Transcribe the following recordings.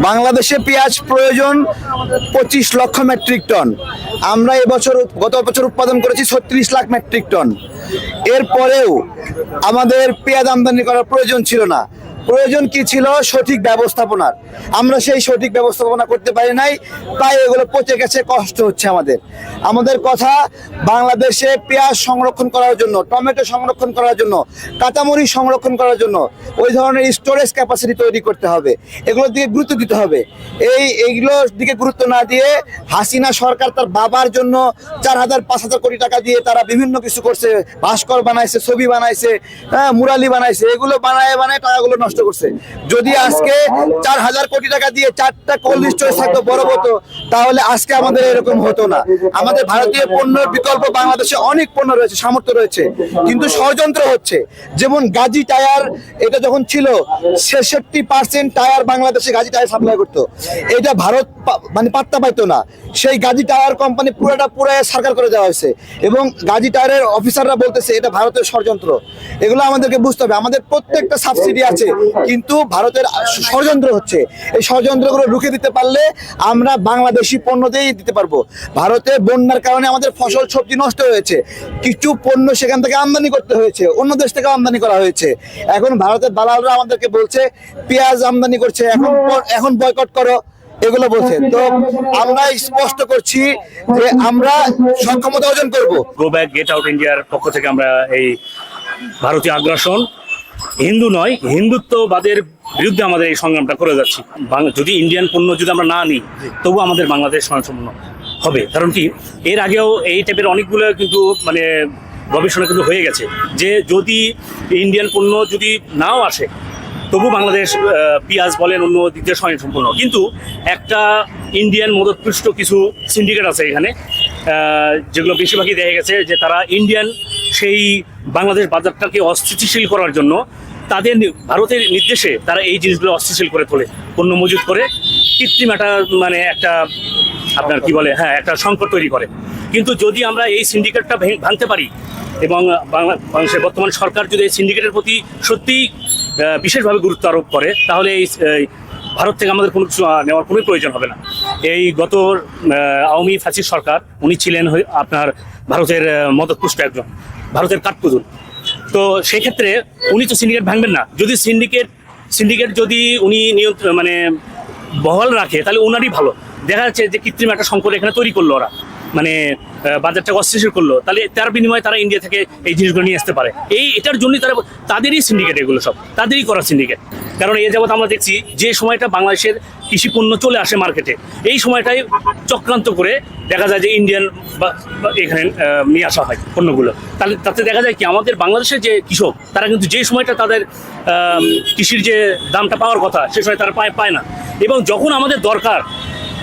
বাংলাদেশে পেঁয়াজ প্রয়োজন 25 লক্ষ মেট্রিক টন। আমরা গত বছর উৎপাদন করেছি 36 লাখ মেট্রিক টন। এরপরেও আমাদের পেঁয়াজ আমদানি করার প্রয়োজন ছিল না। প্রয়োজন কি ছিল? সঠিক ব্যবস্থাপনার। আমরা সেই সঠিক ব্যবস্থাপনা করতে পারি নাই, তাই এগুলো পচে গেছে, কষ্ট হচ্ছে আমাদের কথা বাংলাদেশে পেঁয়াজ সংরক্ষণ করার জন্য, টমেটো সংরক্ষণ করার জন্য, কাঁচামরিচ সংরক্ষণ করার জন্য ওই ধরনের স্টোরেজ ক্যাপাসিটি তৈরি করতে হবে। এগুলোর দিকে গুরুত্ব দিতে হবে। এইগুলোর দিকে গুরুত্ব না দিয়ে হাসিনা সরকার তার বাবার জন্য 4,000-5,000 কোটি টাকা দিয়ে তারা বিভিন্ন কিছু করছে, ভাস্কর বানাইছে, ছবি বানাইছে, মুরালি বানাইছে, এগুলো বানায় টাকাগুলো নষ্ট করছে। যদি আজকে 4,000 কোটি টাকা দিয়ে 4টা কোল্ড স্টোরেজ থাকতো বড় হতো, তাহলে আজকে আমাদের এরকম হতো না। আমাদের ভারতীয় পণ্যের বিকল্প বাংলাদেশে অনেক পণ্য রয়েছে, সামর্থ্য রয়েছে, কিন্তু ষড়যন্ত্র হচ্ছে। যেমন গাজী টায়ার, এটা যখন ছিল 66% টায়ার বাংলাদেশে গাজী টায়ার সাপ্লাই করতো, এটা ভারত পাত্তা পাইতো না। সেই গাজী টায়ার কোম্পানি পুরো সরকার করে দেওয়া হয়েছে এবং গাজী টায়ারের অফিসাররা বলতেছে এটা ভারতের ষড়যন্ত্র। এগুলো আমাদেরকে বুঝতে হবে। আমাদের প্রত্যেকটা সাবসিডি আছে, কিন্তু ভারতের ষড়যন্ত্র হচ্ছে। এই ষড়যন্ত্রগুলো রুখে দিতে পারলে আমরা বাংলাদেশি পণ্য দিয়েই দিতে পারবো। ভারতে বন্যার কারণে আমাদের ফসল সবজি নষ্ট হয়েছে, কিছু পণ্য সেখান থেকে আমদানি করতে হয়েছে, অন্য দেশ থেকে আমদানি করা হয়েছে। এখন ভারতের দালালরা আমাদেরকে বলছে পেঁয়াজ আমদানি করছে, এখন বয়কট করো, এগুলো বলছে। তো আমরা স্পষ্ট করছি যে আমরা সক্ষমতা অর্জন করব। গো ব্যাক গেট আউট ইন্ডিয়ার পক্ষ থেকে আমরা এই ভারতীয় আগ্রাসন, হিন্দু নয় হিন্দুত্ববাদের বিরুদ্ধে আমাদের এই সংগ্রামটা করে যাচ্ছি। যদি ইন্ডিয়ান পণ্য যদি আমরা না নিই, তবু আমাদের বাংলাদেশ স্বয়ংসম্পূর্ণ হবে। কারণ কি, এর আগেও এই টাইপের অনেকগুলো কিন্তু গবেষণা কিন্তু হয়ে গেছে যে যদি ইন্ডিয়ান পণ্য যদি নাও আসে, তবু বাংলাদেশ পেঁয়াজ বলেন অন্য দিক দিয়ে স্বয়ংসম্পূর্ণ। কিন্তু একটা ইন্ডিয়ান মদতপুষ্ট কিছু সিন্ডিকেট আছে এখানে, যেগুলো বেশিরভাগই দেখা গেছে যে তারা ইন্ডিয়ান সেই বাংলাদেশ বাজারটাকে অস্থিতিশীল করার জন্য তাদের ভারতের নির্দেশে তারা এই জিনিসগুলো অস্থিতিশীল করে তোলে, পণ্য মজুত করে কৃত্রিম একটা আপনার কি বলে একটা সংকট তৈরি করে। কিন্তু যদি আমরা এই সিন্ডিকেটটা ভাঙতে পারি এবং বাংলাদেশের বর্তমান সরকার যদি এই সিন্ডিকেটের প্রতি সত্যিই বিশেষভাবে গুরুত্ব আরোপ করে, তাহলে এই ভারত থেকে আমাদের কোনো কিছু নেওয়ার কোনো প্রয়োজন হবে না। এই গত আওয়ামী ফ্যাসিস্ট সরকার, উনি ছিলেন আপনার ভারতের মদতপুষ্ট একজন, ভারতের কাঠপুতুল। তো সেই ক্ষেত্রে উনি তো সিন্ডিকেট ভাঙবেন না। যদি সিন্ডিকেট যদি উনি বহাল রাখে, তাহলে ওনারই ভালো। দেখা যাচ্ছে যে কৃত্রিম একটা সংকট এখানে তৈরি করলো ওরা, বাজারটাকে অস্থিতিশীল করলো, তাহলে তার বিনিময়ে তারা ইন্ডিয়া থেকে এই জিনিসগুলো নিয়ে আসতে পারে। এটার জন্যই তাদেরই সিন্ডিকেট, এগুলো সব তাদেরই করা সিন্ডিকেট। কারণ এই যাবৎ আমরা দেখছি যে সময়টা বাংলাদেশের কৃষি পণ্য চলে আসে মার্কেটে, এই সময়টাই চক্রান্ত করে দেখা যায় যে ইন্ডিয়ান এখানে নিয়ে আসা হয় পণ্যগুলো। তাহলে তাতে দেখা যায় কি, আমাদের বাংলাদেশের যে কৃষক, তারা কিন্তু যে সময়টা তাদের কৃষির যে দামটা পাওয়ার কথা, সে সময় তারা পায় না। এবং যখন আমাদের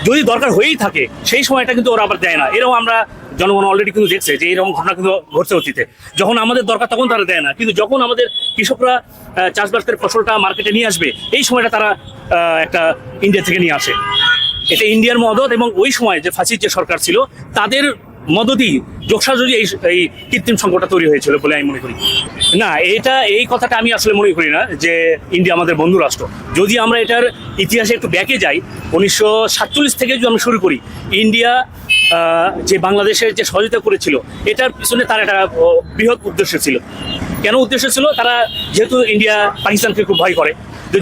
যদি দরকার হয়েই থাকে, সেই সময়টা কিন্তু ওরা আবার দেয় না। এরকম আমরা জনগণ অলরেডি কিন্তু দেখছে যে এরকম ঘটনা কিন্তু ঘটছে অতীতে। যখন আমাদের দরকার তখন তারা দেয় না, কিন্তু যখন আমাদের কৃষকরা চাষবাস করে ফসলটা মার্কেটে নিয়ে আসবে, এই সময়টা তারা একটা ইন্ডিয়া থেকে নিয়ে আসে। এটা ইন্ডিয়ার মদত, এবং ওই সময় যে ফাঁসির যে সরকার ছিল তাদের মদতই যোগসাজুরি এই কৃত্রিম সংকটটা তৈরি হয়েছিল বলে আমি মনে করি। না, এই কথাটা আমি আসলে মনে করি না যে ইন্ডিয়া আমাদের বন্ধু রাষ্ট্র। যদি আমরা এটার ইতিহাসে একটু ব্যাকে যাই, 1947 থেকে যদি আমরা শুরু করি, ইন্ডিয়া যে বাংলাদেশের যে সহযোগিতা করেছিল, এটার পিছনে তার একটা বৃহৎ উদ্দেশ্য ছিল। কেন উদ্দেশ্য ছিল? তারা যেহেতু ইন্ডিয়া পাকিস্তানকে খুব ভয় করে,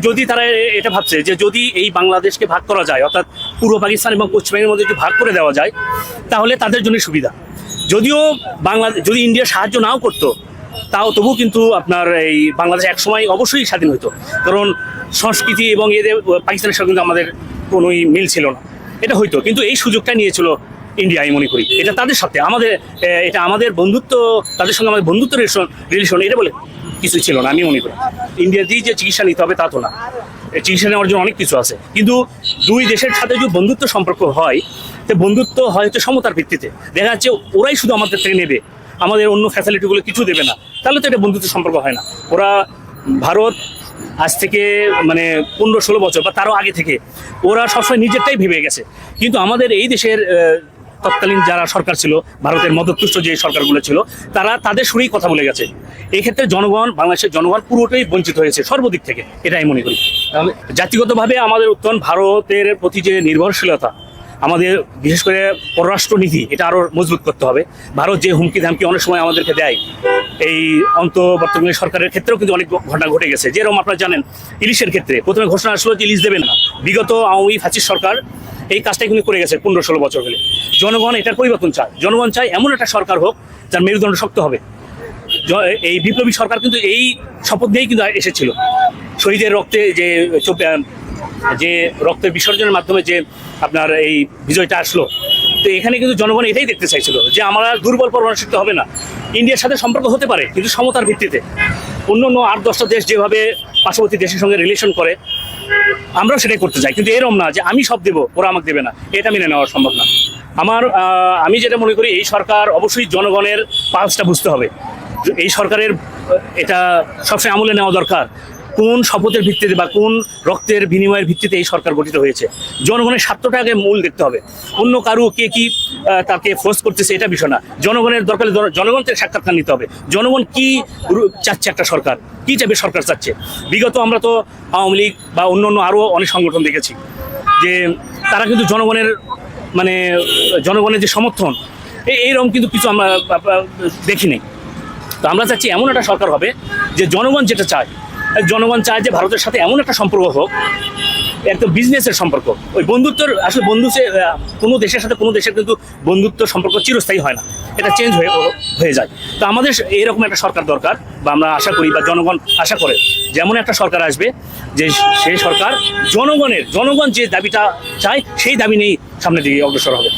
যদি তারা এটা ভাবছে যে যদি এই বাংলাদেশকে ভাগ করা যায়, অর্থাৎ পূর্ব পাকিস্তান এবং পশ্চিমবঙ্গের মধ্যে যদি ভাগ করে দেওয়া যায়, তাহলে তাদের জন্য সুবিধা। যদিও যদি ইন্ডিয়া সাহায্য নাও করতো, তবু কিন্তু আপনার এই বাংলাদেশ একসময় অবশ্যই স্বাধীন হতো। কারণ সংস্কৃতি এবং এদের পাকিস্তানের সঙ্গে কিন্তু আমাদের কোনোই মিল ছিল না, এটা হইতো। কিন্তু এই সুযোগটা নিয়েছিল ইন্ডিয়া, আমি মনে করি। এটা তাদের সাথে এটা আমাদের বন্ধুত্ব, তাদের সঙ্গে আমাদের বন্ধুত্ব রিলেশন, এটা বলে কিছুই ছিল না, আমি মনে করি। ইন্ডিয়া দিয়ে যে চিকিৎসা নিতে হবে তা তো না, চিকিৎসা নেওয়ার জন্য অনেক কিছু আছে। কিন্তু দুই দেশের সাথে যদি বন্ধুত্ব সম্পর্ক হয়, তো বন্ধুত্ব হয়তো সমতার ভিত্তিতে। দেখা যাচ্ছে ওরাই শুধু আমাদের থেকে নেবে, আমাদের অন্য ফ্যাসিলিটিগুলো কিছু দেবে না, তাহলে তো এটা বন্ধুত্ব সম্পর্ক হয় না। ভারত আজ থেকে 15-16 বছর বা তারও আগে থেকে ওরা সবসময় নিজেরটাই ভেবে গেছে। কিন্তু আমাদের এই দেশের তৎকালীন যারা সরকার ছিল, ভারতের মদতপুষ্ট যে সরকারগুলো ছিল, তারা তাদের সুরেই কথা বলে গেছে। এই ক্ষেত্রে জনগণ, বাংলাদেশের জনগণ পুরোটাই বঞ্চিত হয়েছে সর্বদিক থেকে, এটাই মনে করি। তাহলে জাতিগতভাবে আমাদের উত্তরণ, ভারতের প্রতি যে নির্ভরশীলতা, আমাদের বিশেষ করে পররাষ্ট্র নীতি, এটা আরও মজবুত করতে হবে। ভারত যে হুমকি ধামকি অনেক সময় আমাদেরকে দেয়, এই অন্তর্বর্তীকালীন সরকারের ক্ষেত্রেও কিন্তু অনেক ঘটনা ঘটে গেছে। যেরকম আপনারা জানেন, ইলিশের ক্ষেত্রে প্রথমে ঘোষণা আসলো যে ইলিশ দেবেন না। বিগত আওয়ামী ফ্যাসিস্ট সরকার এই কাজটাই কিন্তু করে গেছে 15-16 বছর হলে। জনগণ এটার পরিবর্তন চায়। জনগণ চায় এমন একটা সরকার হোক যার মেরুদণ্ড শক্ত হবে। এই বিপ্লবী সরকার কিন্তু এই শপথ নিয়েই কিন্তু এসেছিল। শহীদের রক্তে যে রক্তের বিসর্জনের মাধ্যমে যে আপনার এই বিজয়টা আসলো, তো এখানে কিন্তু জনগণ এটাই দেখতে চাইছিল যে আমরা দুর্বল পরমাণু হবে না, ইন্ডিয়ার সাথে সম্পর্ক হতে পারে কিন্তু সমতার ভিত্তিতে। অন্য 8-10টা দেশ যেভাবে পার্শ্ববর্তী দেশের সঙ্গে রিলেশন করে, আমরাও সেটাই করতে চাই। কিন্তু এরকম না যে আমি সব দেবো, ওরা আমাকে দেবে না, এটা মেনে নেওয়া সম্ভব না। আমি যেটা মনে করি, এই সরকার অবশ্যই জনগণের পালসটা বুঝতে হবে। এই সরকারের এটা সবসময় আমলে নেওয়া দরকার, কোন শপথের ভিত্তিতে বা কোন রক্তের বিনিময়ের ভিত্তিতে এই সরকার গঠিত হয়েছে। জনগণের স্বার্থটা আগে মূল দেখতে হবে। অন্য কারো কে কি তাকে ফোর্স করতেছে এটা বিষয় না। জনগণের দরকার জনগণ থেকে সাক্ষাৎকার নিতে হবে। জনগণ কি চাচ্ছে, একটা সরকার কি চাইবে সরকার চাচ্ছে। বিগত আমরা তো আওয়ামী লীগ বা অন্য আরও অনেক সংগঠন দেখেছি যে তারা কিন্তু জনগণের যে সমর্থন, এইরকম কিন্তু কিছু আমরা দেখিনি। তো আমরা চাচ্ছি এমন একটা সরকার হবে যে জনগণ যেটা চায়, জনগণ চায় যে ভারতের সাথে এমন একটা সম্পর্ক হোক, একদম বিজনেসের সম্পর্ক। ওই বন্ধুত্বর আসলে কোনো দেশের সাথে কোনো দেশের কিন্তু বন্ধুত্ব সম্পর্ক চিরস্থায়ী হয় না, এটা চেঞ্জ হয়ে যায়। তো আমাদের এরকম একটা সরকার দরকার, বা আমরা আশা করি বা জনগণ আশা করে যেমন একটা সরকার আসবে যে সেই সরকার জনগণ যে দাবিটা চায় সেই দাবি নিয়েই সামনের দিকে অগ্রসর হবে।